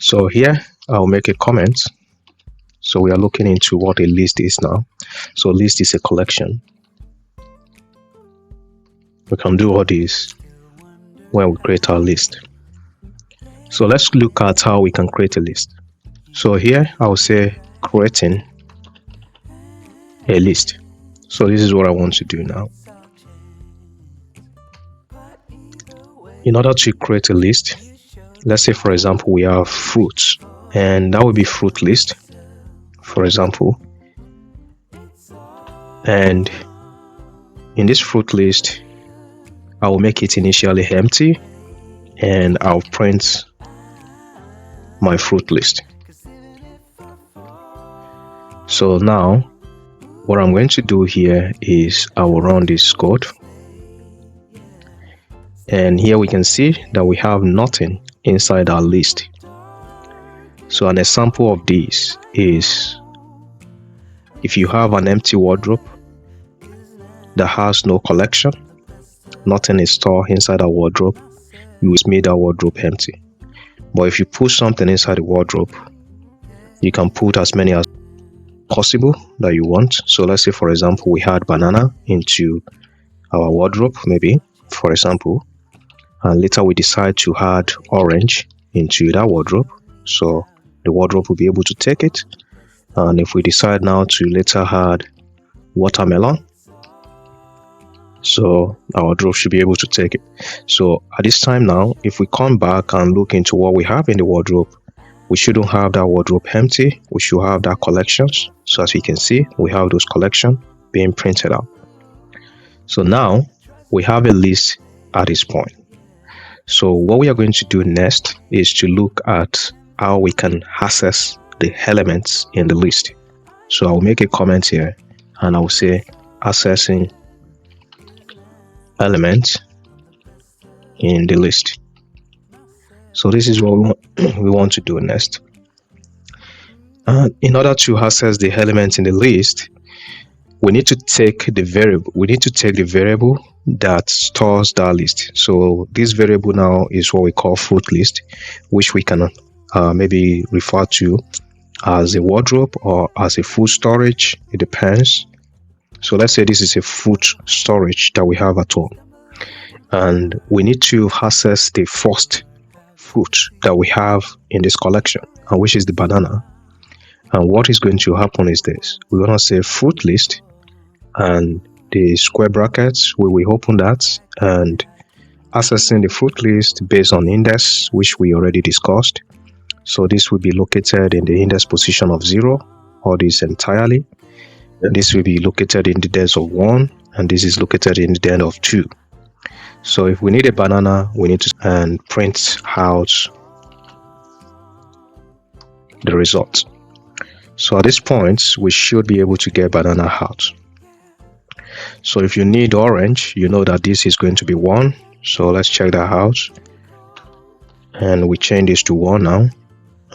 So here I'll make a comment. So we are looking into what a list is now. So list is a collection. We can do all this when we create our list. So let's look at how we can create a list. So here I'll say creating a list. So this is what I want to do now. In order to create a list, let's say for example we have fruits, and that will be fruit list, for example. And in this fruit list, I will make it initially empty, and I'll print my fruit list. So now what I'm going to do here is I will run this code, and here we can see that we have nothing inside our list. So an example of this is if you have an empty wardrobe that has no collection, nothing is stored inside a wardrobe, you will make that wardrobe empty. But if you put something inside the wardrobe, you can put as many as possible that you want. So let's say for example we had banana into our wardrobe, maybe for example, and later we decide to add orange into that wardrobe, so the wardrobe will be able to take it. And if we decide now to later add watermelon, so our wardrobe should be able to take it. So at this time now, if we come back and look into what we have in the wardrobe, we shouldn't have that wardrobe empty. We should have that collections. So as we can see, we have those collections being printed out. So now we have a list at this point. So what we are going to do next is to look at how we can access the elements in the list. So I'll make a comment here and I'll say accessing elements in the list. So this is what we want to do next. In order to access the elements in the list, we need to take the variable that stores that list. So this variable now is what we call fruit list, which we can maybe refer to as a wardrobe or as a food storage. It depends. So let's say this is a food storage that we have at home, and we need to access the first fruit that we have in this collection, and which is the banana. And what is going to happen is this: we're going to say fruit list, and the square brackets, we will open that, and accessing the fruit list based on index, which we already discussed. So this will be located in the index position of 0, or this entirely. This will be located in the depth of 1, and this is located in the depth of 2. So if we need a banana, we need to print out the result. So at this point, we should be able to get banana out. So if you need orange, you know that this is going to be 1. So let's check that out. And we change this to 1 now,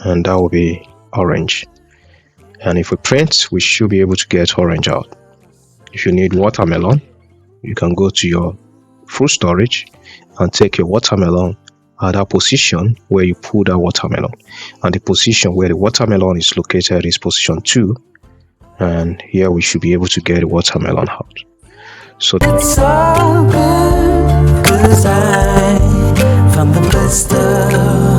and that will be orange. And if we print, we should be able to get orange out. If you need watermelon, you can go to your fruit storage and take your watermelon at that position where you put that watermelon, and the position where the watermelon is located is position 2, and here we should be able to get the watermelon out. So it's all good, 'cause I found the best of